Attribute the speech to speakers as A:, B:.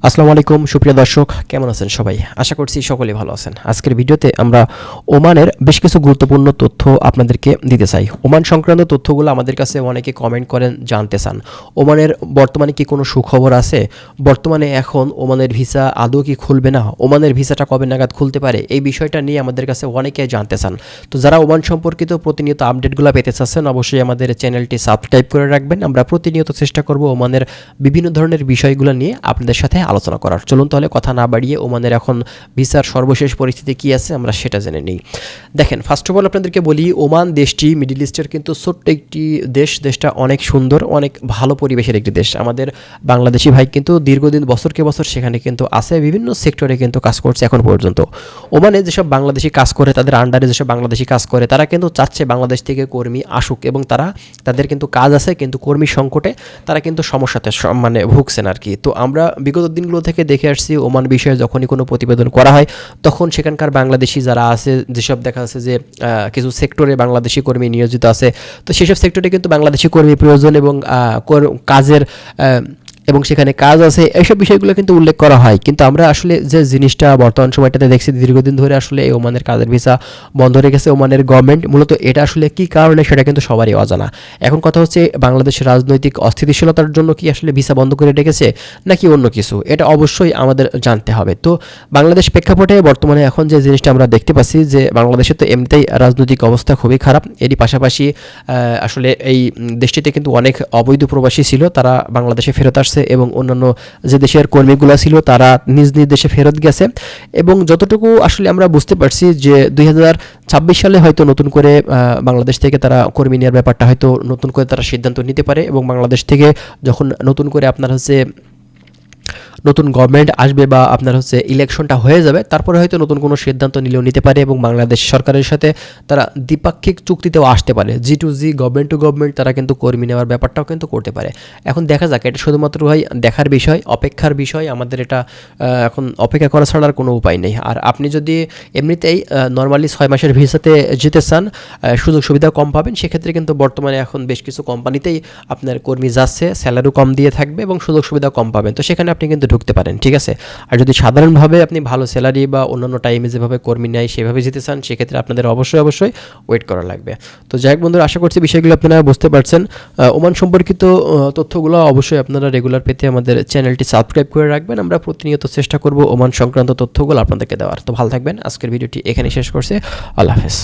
A: আসসালামু আলাইকুম সুপ্রিয় দর্শক, কেমন আছেন সবাই? আশা করছি সকলেই ভালো আছেন। আজকের ভিডিওতে আমরা ওমানের বেশ কিছু গুরুত্বপূর্ণ তথ্য আপনাদেরকে দিতে চাই। ওমান সংক্রান্ত তথ্যগুলো আমাদের কাছে অনেকে কমেন্ট করেন, জানতে চান। ওমানের বর্তমানে কি কোনো সুখবর আছে? বর্তমানে এখন ওমানের ভিসা আদৌ কি খুলবে না? ওমানের ভিসাটা কবে নাগাদ খুলতে পারে? এই বিষয়টা নিয়ে আমাদের কাছে অনেকে জানতে চান। তো যারা ওমান সম্পর্কিত প্রতিনিয়ত আপডেটগুলো পেতে চাচ্ছেন, অবশ্যই আমাদের চ্যানেলটি সাবস্ক্রাইব করে রাখবেন। আমরা প্রতিনিয়ত চেষ্টা করব ওমানের বিভিন্ন ধরনের বিষয়গুলো নিয়ে আপনাদের সাথে আলোচনা করার। চলুন তাহলে কথা না বাড়িয়ে ওমানের এখন ভিসার সর্বশেষ পরিস্থিতি কী আছে আমরা সেটা জেনে নিই। দেখেন, ফার্স্ট অফ অল আপনাদেরকে বলি, ওমান দেশটি মিডল ইস্টের কিন্তু ছোট্ট একটি দেশ। দেশটা অনেক সুন্দর, অনেক ভালো পরিবেশের একটি দেশ। আমাদের বাংলাদেশি ভাই কিন্তু দীর্ঘদিন বছরকে বছর সেখানে কিন্তু আছে, বিভিন্ন সেক্টরে কিন্তু কাজ করছে এখন পর্যন্ত। ওমানে যেসব বাংলাদেশি কাজ করে, তাদের আন্ডারে যেসব বাংলাদেশি কাজ করে, তারা কিন্তু চাচ্ছে বাংলাদেশ থেকে কর্মী আসুক, এবং তাদের কিন্তু কাজ আছে, কিন্তু কর্মী সংকটে তারা কিন্তু সমস্যাতে মানে ভুগছেন আর কি। তো আমরা বিগত দিনগুলো থেকে দেখে আসছি, ওমান বিষয়ে যখনই কোনো প্রতিবেদন করা হয় তখন সেখানকার বাংলাদেশি যারা আছে, যেসব দেখা যাচ্ছে যে কিছু সেক্টরে বাংলাদেশি কর্মী নিয়োজিত আছে, তো সেসব সেক্টরে কিন্তু বাংলাদেশি কর্মী প্রয়োজন এবং কাজের এবং সেখানে কাজ আছে, এইসব বিষয়গুলো কিন্তু উল্লেখ করা হয়। কিন্তু আমরা আসলে যে জিনিসটা বর্তমান সময়টাতে দেখছি, দীর্ঘদিন ধরে আসলে এই ওমানের কাজের ভিসা বন্ধ রেখেছে ওমানের গভর্নমেন্ট। মূলত এটা আসলে কী কারণে সেটা কিন্তু সবারই অজানা। এখন কথা হচ্ছে, বাংলাদেশের রাজনৈতিক অস্থিতিশীলতার জন্য কি আসলে ভিসা বন্ধ করে রেখেছে, নাকি অন্য কিছু? এটা অবশ্যই আমাদের জানতে হবে। তো বাংলাদেশ প্রেক্ষাপটে বর্তমানে এখন যে জিনিসটা আমরা দেখতে পাচ্ছি, যে বাংলাদেশে তো এমনিতেই রাজনৈতিক অবস্থা খুবই খারাপ। এরই পাশাপাশি আসলে এই দেশটিতে কিন্তু অনেক অবৈধ প্রবাসী ছিল, তারা বাংলাদেশে ফেরত আসছে, এবং অন্যান্য যে দেশের কর্মীগুলো ছিল তারা নিজ নিজ দেশে ফেরত গেছে। এবং যতটুকু আসলে আমরা বুঝতে পারছি যে 2026 সালে হয়তো নতুন করে বাংলাদেশ থেকে তারা কর্মী নেওয়ার ব্যাপারটা হয়তো নতুন করে তারা সিদ্ধান্ত নিতে পারে, এবং বাংলাদেশ থেকে যখন নতুন করে আপনার নতুন গভর্নমেন্ট আসবে বা আপনার ইলেকশনটা হয়ে যাবে, তারপরে হয়তো নতুন কোনো সিদ্ধান্ত নিলেও নিতে পারে, এবং বাংলাদেশ সরকারের সাথে তারা দ্বিপাক্ষিক চুক্তিতেও আসতে পারে। G2G, গভর্নমেন্ট টু গভর্নমেন্ট, তারা কিন্তু কর্মী নেওয়ার ব্যাপারটাও কিন্তু করতে পারে। এখন দেখা যাক, এটা শুধুমাত্র ভাই দেখার বিষয়, অপেক্ষার বিষয়। আমাদের এটা এখন অপেক্ষা করা ছাড়া আর কোনো উপায় নেই। আর আপনি যদি এমনিতেই নর্মালি 6 মাসের ভিসাতে যেতে চান, সুযোগ সুবিধা কম পাবেন। সেক্ষেত্রে কিন্তু বর্তমানে এখন বেশ কিছু কোম্পানিতেই আপনার কর্মী যাচ্ছে, স্যালারিও কম দিয়ে থাকবে এবং সুযোগ সুবিধা কম পাবেন। তো সেখানে আপনি কিন্তু ঢুকতে পারেন, ঠিক আছে। আর যদি সাধারণভাবে আপনি ভালো স্যালারি বা অন্যান্য টাইমে যেভাবে কর্মী নেয় সেভাবে যেতে চান, সেক্ষেত্রে আপনাদের অবশ্যই ওয়েট করা লাগবে। তো যাই হোক বন্ধুরা, আশা করছি বিষয়গুলো আপনারা বুঝতে পারছেন। ওমান সম্পর্কিত তথ্যগুলো অবশ্যই আপনারা রেগুলার পেতে আমাদের চ্যানেলটি সাবস্ক্রাইব করে রাখবেন। আমরা প্রতিনিয়ত চেষ্টা করব ওমান সংক্রান্ত তথ্যগুলো আপনাদেরকে দেওয়ার। তো ভালো থাকবেন। আজকের ভিডিওটি এখানে শেষ করছি। আল্লাহ হাফেজ।